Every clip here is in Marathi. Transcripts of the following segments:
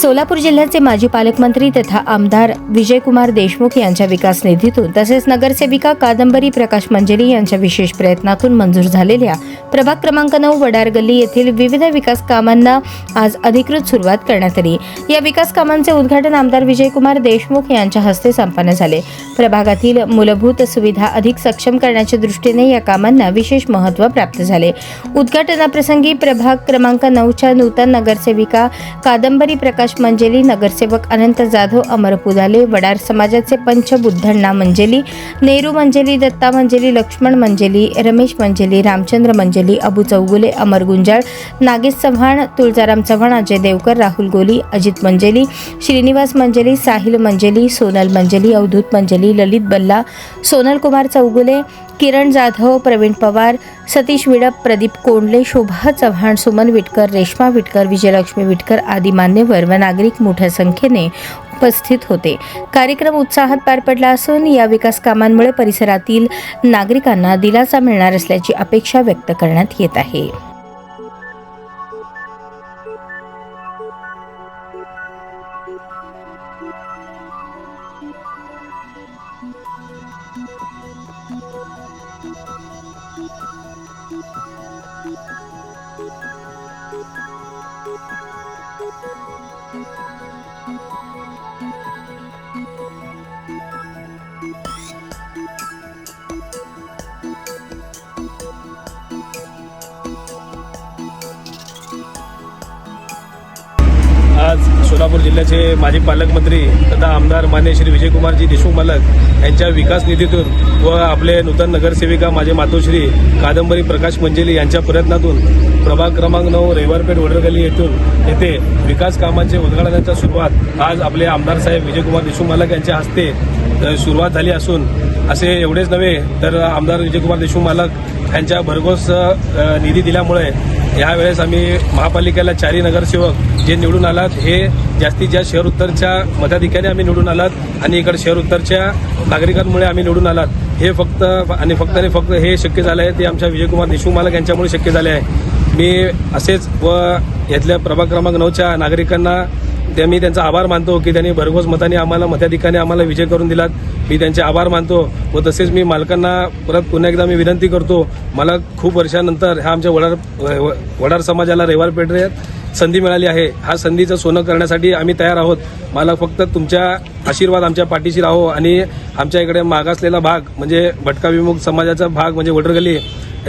सोलापूर जिल्ह्याचे माजी पालकमंत्री तथा आमदार विजयकुमार देशमुख यांच्या विकास निधीतून तसेच नगरसेविका कादंबरी प्रकाश मंजेरी यांच्या विशेष प्रयत्नातून मंजूर झालेल्या प्रभाग क्रमांक 9 वडार गल्ली येथील विविध विकास कामांना आज अधिकृत सुरुवात करण्यात आली। या विकास कामांचे उद्घाटन आमदार विजयकुमार देशमुख यांच्या हस्ते संपन्न झाले। प्रभागातील मूलभूत सुविधा अधिक सक्षम करण्याच्या दृष्टीने या कामांना विशेष महत्त्व प्राप्त झाले। उद्घाटनाप्रसंगी प्रभाग क्रमांक 9च्या नूतन नगरसेविका कादंबरी प्रकाश मंजेली, नगरसेवक अनंत जाधव, अमर पुदाले, वडार समाजाचे पंच बुद्धण्णा मंजेली, नेहरू मंजेली, दत्ता मंजेली, लक्ष्मण मंजेली, रमेश मंजेली, रामचंद्र मंजेली, अबू चौगुले, अमर गुंजाळ, नागेश चव्हाण, तुळजाराम चव्हाण, अजय देवकर, राहुल गोली, अजित मंजेली, श्रीनिवास मंजेली, साहिल मंजेली, सोनल मंजेली, अवधूत मंजेली, ललित बल्ला, सोनल कुमार चौगुले, किरण जाधव, प्रवीण पवार, सतीश विडप, प्रदीप कोंडले, शोभा चव्हाण, सुमन विटकर, रेश्मा विटकर, विजयलक्ष्मी विटकर आदी मान्यवर व नागरिक मोठ्या संख्येने उपस्थित होते। कार्यक्रम उत्साहात पार पडला असून या विकास कामांमुळे परिसरातील नागरिकांना दिलासा मिळणार असल्याची अपेक्षा व्यक्त करण्यात येत आहे। आज सोलापूर जिल्ह्याचे माजी पालकमंत्री तथा आमदार मान्य श्री विजयकुमारजी देशमुख मालक यांच्या विकास निधीतून व आपले नूतन नगरसेविका माझे मातोश्री कादंबरी प्रकाश मंजेली यांच्या प्रयत्नातून प्रभाग क्रमांक 9 रविवारपेठ वडार गल्ली येथे विकास कामांचे उद्घाटनाची सुरुवात आज आपले आमदार साहेब विजयकुमार देशमुख मालक यांच्या हस्ते सुरुवात झाली असून असे एवढेच नव्हे तर आमदार विजयकुमार देशमुख मालक यांच्या भरघोस निधी दिल्यामुळे यावेळेस आम्ही महापालिकेला 4 नगरसेवक जे निवडून आलात हे जास्तीत जास्त शहर उत्तरच्या मताधिक्याने आम्ही निवडून आलात आणि इकडे शहर उत्तरच्या नागरिकांमुळे आम्ही निवडून आलात। हे फक्त हे शक्य झालं आहे ते आमच्या विजयकुमार देशमुख मालक यांच्यामुळे शक्य झाले आहे। मी असेच व यातल्या प्रभाग क्रमांक 9च्या नागरिकांना मी त्यांचा आभार मानतो की त्यांनी भरघोस मताने आम्हाला मताधिकाने आम्हाला विजय करून दिलात। मी त्यांचे आभार मानतो व तसेच मी मालकांना परत पुन्हा एकदा मी विनंती करतो, मला खूप वर्षानंतर ह्या आमच्या वडार समाजाला रविवारपेठेत संधी मिळाली आहे। हा संधीचं सोनं करण्यासाठी आम्ही तयार आहोत। मला फक्त तुमच्या आशीर्वाद आमच्या पाठीशी राहो आणि आमच्या इकडे मागासलेला भाग म्हणजे भटका विमुक्त समाजाचा भाग म्हणजे वडार गल्ली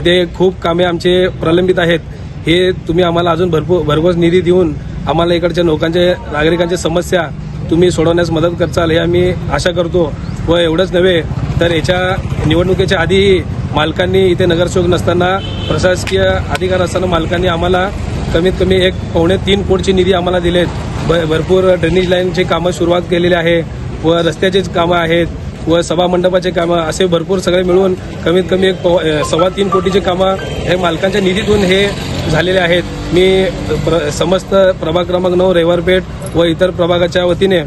ते खूप कामे आमचे प्रलंबित आहेत। हे तुम्ही आम्हाला अजून भरघोस निधी देऊन आम्हाला इकडच्या नागरिकांच्या समस्या तुम्ही सोडवण्यास मदत करचाल हे आम्ही आशा करतो। व एवढंच नव्हे तर याच्या निवडणुकीच्या आधीही मालकांनी इथे नगरसेवक नसताना प्रशासकीय अधिकार असताना मालकांनी आम्हाला कमीत कमी 1.3 कोटीची निधी आम्हाला दिलेत। भरपूर ड्रेनेज लाईनचे कामं सुरुवात केलेली आहे व रस्त्याचेच कामं आहेत व सभामंडपाचे कामं असे भरपूर सगळे मिळून कमीत कमी 3.25 कोटीचे कामं हे मालकांच्या निधीतून हे झालेले आहेत। मी समस्त प्रभाग क्रमांक 9 रविवारपेठ व इतर प्रभागाच्या वतीने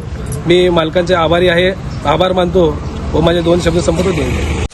मी मालकांचे आभारी आहे, आभार मानतो व माझे 2 शब्द संपत होते।